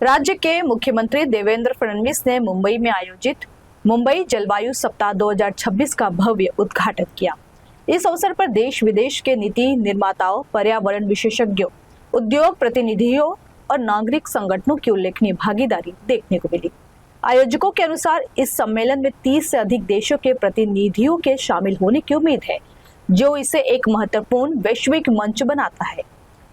राज्य के मुख्यमंत्री देवेंद्र फडणवीस ने मुंबई में आयोजित मुंबई जलवायु सप्ताह 2026 का भव्य उद्घाटन किया। इस अवसर पर देश विदेश के नीति निर्माताओं, पर्यावरण विशेषज्ञों, उद्योग प्रतिनिधियों और नागरिक संगठनों की उल्लेखनीय भागीदारी देखने को मिली। आयोजकों के अनुसार इस सम्मेलन में 30 से अधिक देशों के प्रतिनिधियों के शामिल होने की उम्मीद है, जो इसे एक महत्वपूर्ण वैश्विक मंच बनाता है।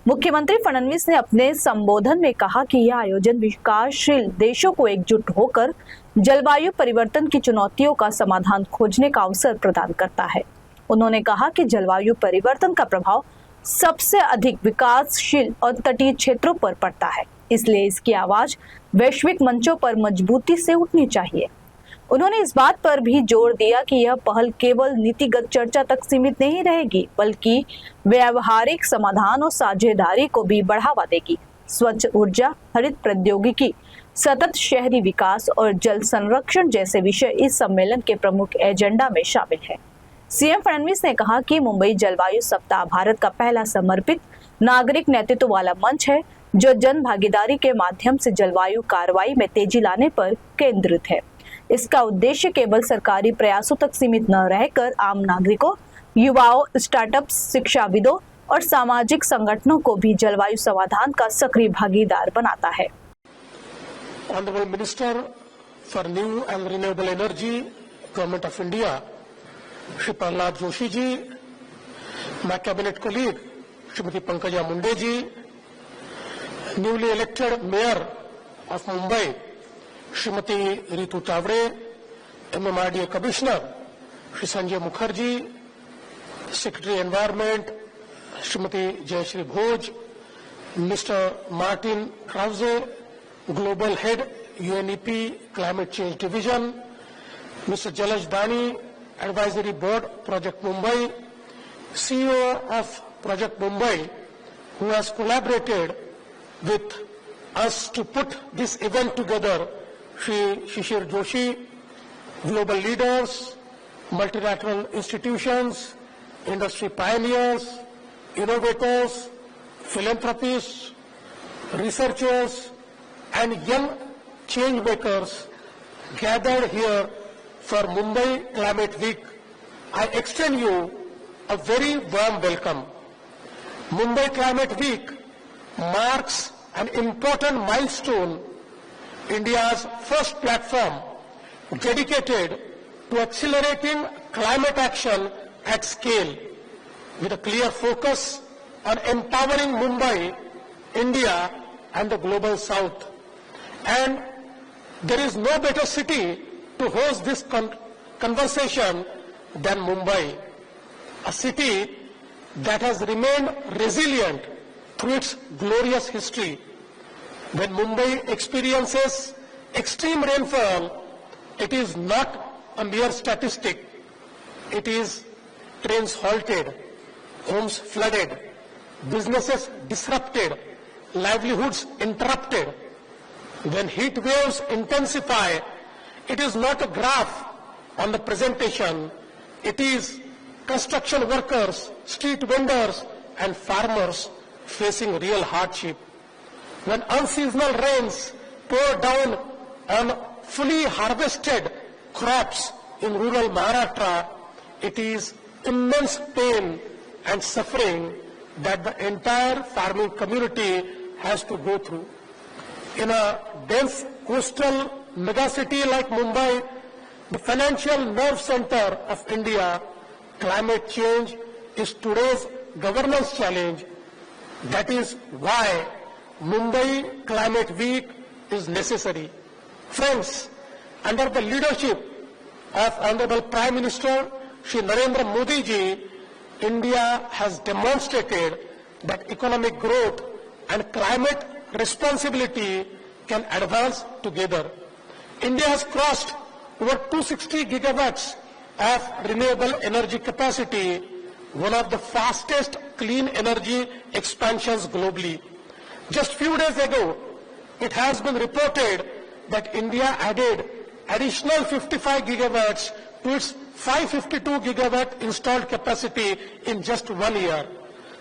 मुख्यमंत्री फडणवीस ने अपने संबोधन में कहा कि यह आयोजन विकासशील देशों को एकजुट होकर जलवायु परिवर्तन की चुनौतियों का समाधान खोजने का अवसर प्रदान करता है। उन्होंने कहा कि जलवायु परिवर्तन का प्रभाव सबसे अधिक विकासशील और तटीय क्षेत्रों पर पड़ता है, इसलिए इसकी आवाज वैश्विक मंचों पर मजबूती से उठनी चाहिए। उन्होंने इस बात पर भी जोर दिया कि यह पहल केवल नीतिगत चर्चा तक सीमित नहीं रहेगी, बल्कि व्यावहारिक समाधान और साझेदारी को भी बढ़ावा देगी। स्वच्छ ऊर्जा, हरित प्रौद्योगिकी, सतत शहरी विकास और जल संरक्षण जैसे विषय इस सम्मेलन के प्रमुख एजेंडा में शामिल है। सीएम फडणवीस ने कहा कि मुंबई जलवायु सप्ताह भारत का पहला समर्पित नागरिक नेतृत्व वाला मंच है, जो जन भागीदारी के माध्यम से जलवायु कार्रवाई में तेजी लाने पर केंद्रित है। इसका उद्देश्य केवल सरकारी प्रयासों तक सीमित न रहकर आम नागरिकों, युवाओं, स्टार्टअप्स, शिक्षाविदों और सामाजिक संगठनों को भी जलवायु समाधान का सक्रिय भागीदार बनाता है। Honorable Minister for New and Renewable Energy, Government of India, Shri Prahlad Joshi ji, my cabinet colleague, Srimati Pankaja Munde ji, newly elected Mayor of Mumbai, Srimati Ritu Tavre, MMRDA Commissioner, Shri Sanjay Mukherjee, Secretary Environment, Srimati Jayashree Bhoj, Mr. Martin Krause, Global Head, UNEP Climate Change Division, Mr. Jalaj Dani, Advisory Board, Project Mumbai, CEO of Project Mumbai, who has collaborated with us to put this event together, Shri Shishir Joshi, global leaders, multilateral institutions, industry pioneers, innovators, philanthropists, researchers, and young change makers gathered here for Mumbai Climate Week. I extend you a very warm welcome. Mumbai Climate Week marks an important milestone, India's first platform dedicated to accelerating climate action at scale, with a clear focus on empowering Mumbai, India, and the global south. And there is no better city to host this conversation than Mumbai, a city that has remained resilient through its glorious history. When Mumbai experiences extreme rainfall, it is not a mere statistic. It is trains halted, homes flooded, businesses disrupted, livelihoods interrupted. When heat waves intensify, it is not a graph on the presentation. It is construction workers, street vendors, and farmers facing real hardship. When unseasonal rains pour down on fully harvested crops in rural Maharashtra, it is immense pain and suffering that the entire farming community has to go through. In a dense coastal megacity like Mumbai, the financial nerve center of India, climate change is today's governance challenge. That is why Mumbai Climate Week is necessary. Friends, under the leadership of Honorable Prime Minister Shri Narendra Modi ji, India has demonstrated that economic growth and climate responsibility can advance together. India has crossed over 260 gigawatts of renewable energy capacity, one of the fastest clean energy expansions globally. Just few days ago, it has been reported that India added additional 55 gigawatts to its 552 gigawatt installed capacity in just 1 year,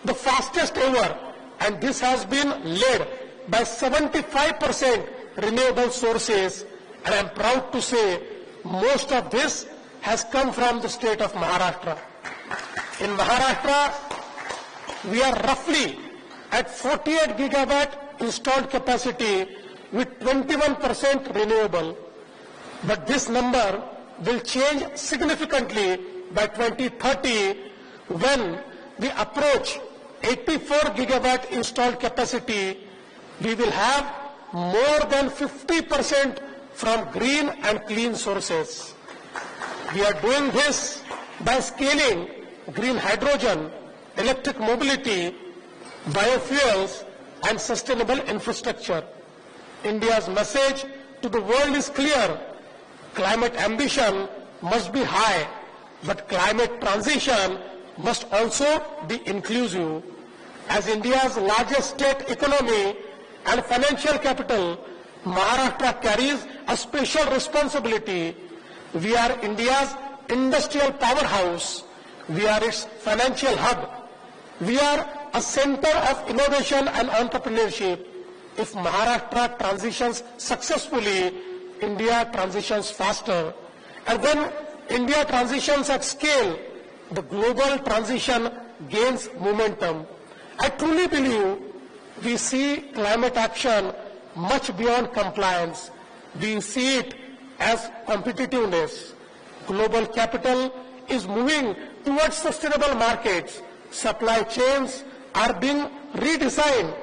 the fastest ever, and this has been led by 75% renewable sources, and I am proud to say most of this has come from the state of Maharashtra. In Maharashtra, we are roughly at 48 gigawatt installed capacity with 21% renewable. But this number will change significantly by 2030 when we approach 84 gigawatt installed capacity. We will have more than 50% from green and clean sources. We are doing this by scaling green hydrogen, electric mobility, biofuels, and sustainable infrastructure. India's message to the world is clear. Climate ambition must be high, but climate transition must also be inclusive. As India's largest state economy and financial capital, Maharashtra carries a special responsibility. We are India's industrial powerhouse. We are its financial hub. We are a center of innovation and entrepreneurship. If Maharashtra transitions successfully, India transitions faster. And when India transitions at scale, the global transition gains momentum. I truly believe we see climate action much beyond compliance. We see it as competitiveness. Global capital is moving towards sustainable markets. Supply chains are being redesigned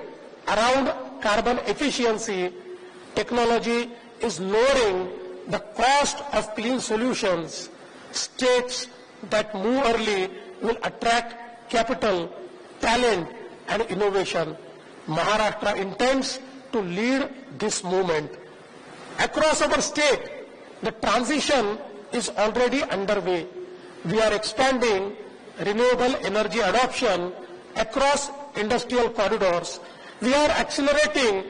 around carbon efficiency. Technology is lowering the cost of clean solutions. States that move early will attract capital, talent, and innovation. Maharashtra intends to lead this movement. Across our state, the transition is already underway. We are expanding renewable energy adoption across industrial corridors. We are accelerating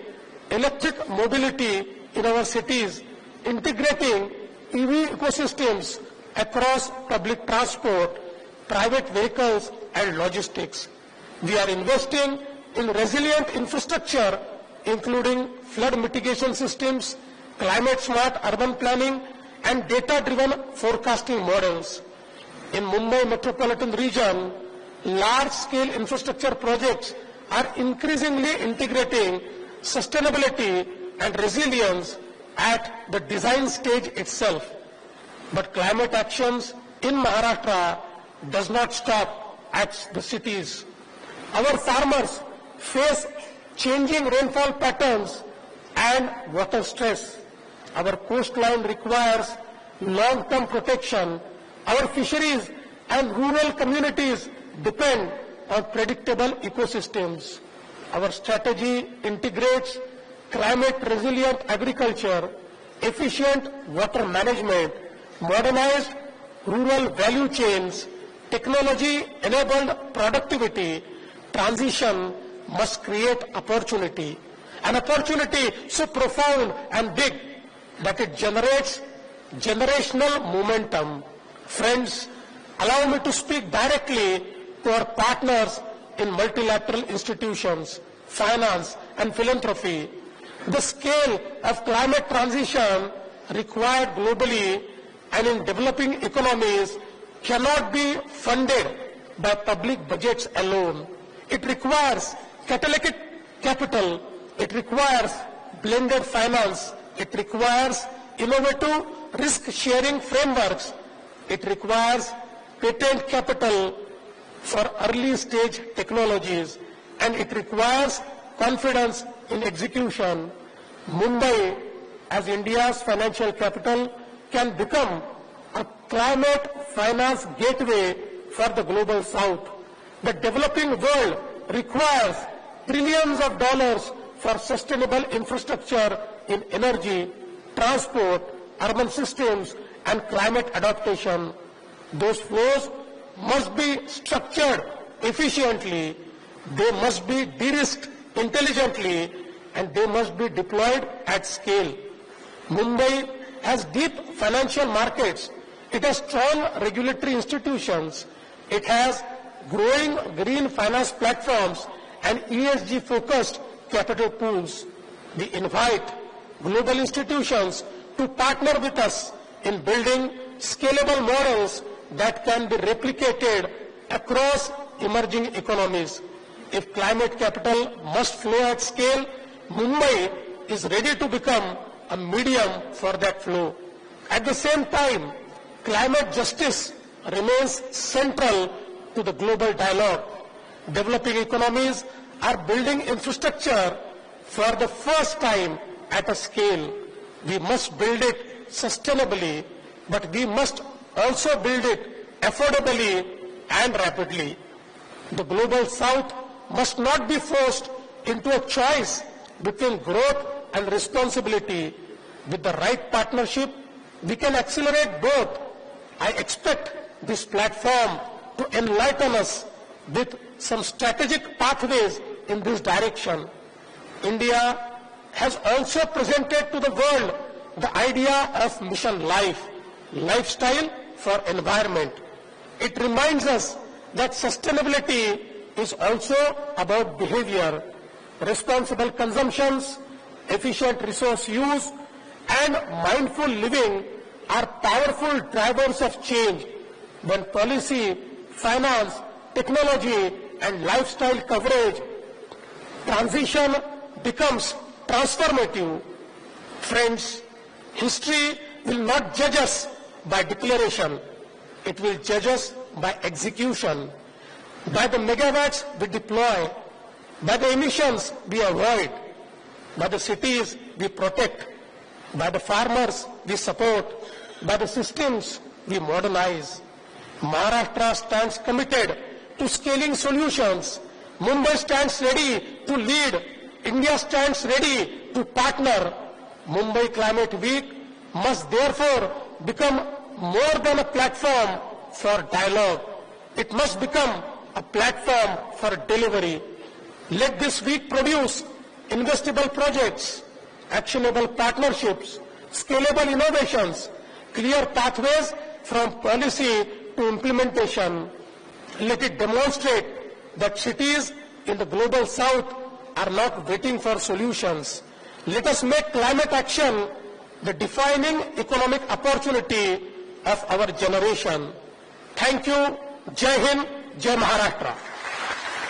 electric mobility in our cities, integrating EV ecosystems across public transport, private vehicles, and logistics. We are investing in resilient infrastructure, including flood mitigation systems, climate-smart urban planning, and data-driven forecasting models. In Mumbai metropolitan region, large-scale infrastructure projects are increasingly integrating sustainability and resilience at the design stage itself. But climate actions in Maharashtra does not stop at the cities. Our farmers face changing rainfall patterns and water stress. Our coastline requires long-term protection. Our fisheries and rural communities depend on predictable ecosystems. Our strategy integrates climate-resilient agriculture, efficient water management, modernized rural value chains, technology-enabled productivity. Transition must create opportunity, an opportunity so profound and big that it generates generational momentum. Friends, allow me to speak directly to our partners in multilateral institutions, finance, and philanthropy. The scale of climate transition required globally and in developing economies cannot be funded by public budgets alone. It requires catalytic capital, it requires blended finance, it requires innovative risk-sharing frameworks, it requires patent capital for early-stage technologies, and it requires confidence in execution. Mumbai, as India's financial capital, can become a climate finance gateway for the global south. The developing world requires trillions of dollars for sustainable infrastructure in energy, transport, urban systems, and climate adaptation. Those flows must be structured efficiently, they must be de-risked intelligently, and they must be deployed at scale. Mumbai has deep financial markets, it has strong regulatory institutions, it has growing green finance platforms and ESG-focused capital pools. We invite global institutions to partner with us in building scalable models that can be replicated across emerging economies. If climate capital must flow at scale, Mumbai is ready to become a medium for that flow. At the same time, climate justice remains central to the global dialogue. Developing economies are building infrastructure for the first time at a scale. We must build it sustainably, but we must also build it affordably and rapidly. The global south must not be forced into a choice between growth and responsibility. With the right partnership, we can accelerate both. I expect this platform to enlighten us with some strategic pathways in this direction. India has also presented to the world the idea of mission life, lifestyle for environment. It reminds us that sustainability is also about behavior, responsible consumptions, efficient resource use, and mindful living are powerful drivers of change. When policy, finance, technology, and lifestyle coverage transition becomes transformative, friends, history will not judge us by declaration. It will judge us by execution, by the megawatts we deploy, by the emissions we avoid, by the cities we protect, by the farmers we support, by the systems we modernize. Maharashtra stands committed to scaling solutions. Mumbai stands ready to lead. India stands ready to partner. Mumbai Climate Week must therefore become more than a platform for dialogue. It must become a platform for delivery. Let this week produce investable projects, actionable partnerships, scalable innovations, clear pathways from policy to implementation. Let it demonstrate that cities in the global south are not waiting for solutions. Let us make climate action the defining economic opportunity of our generation. Thank you. Jai Hind, Jai Maharashtra.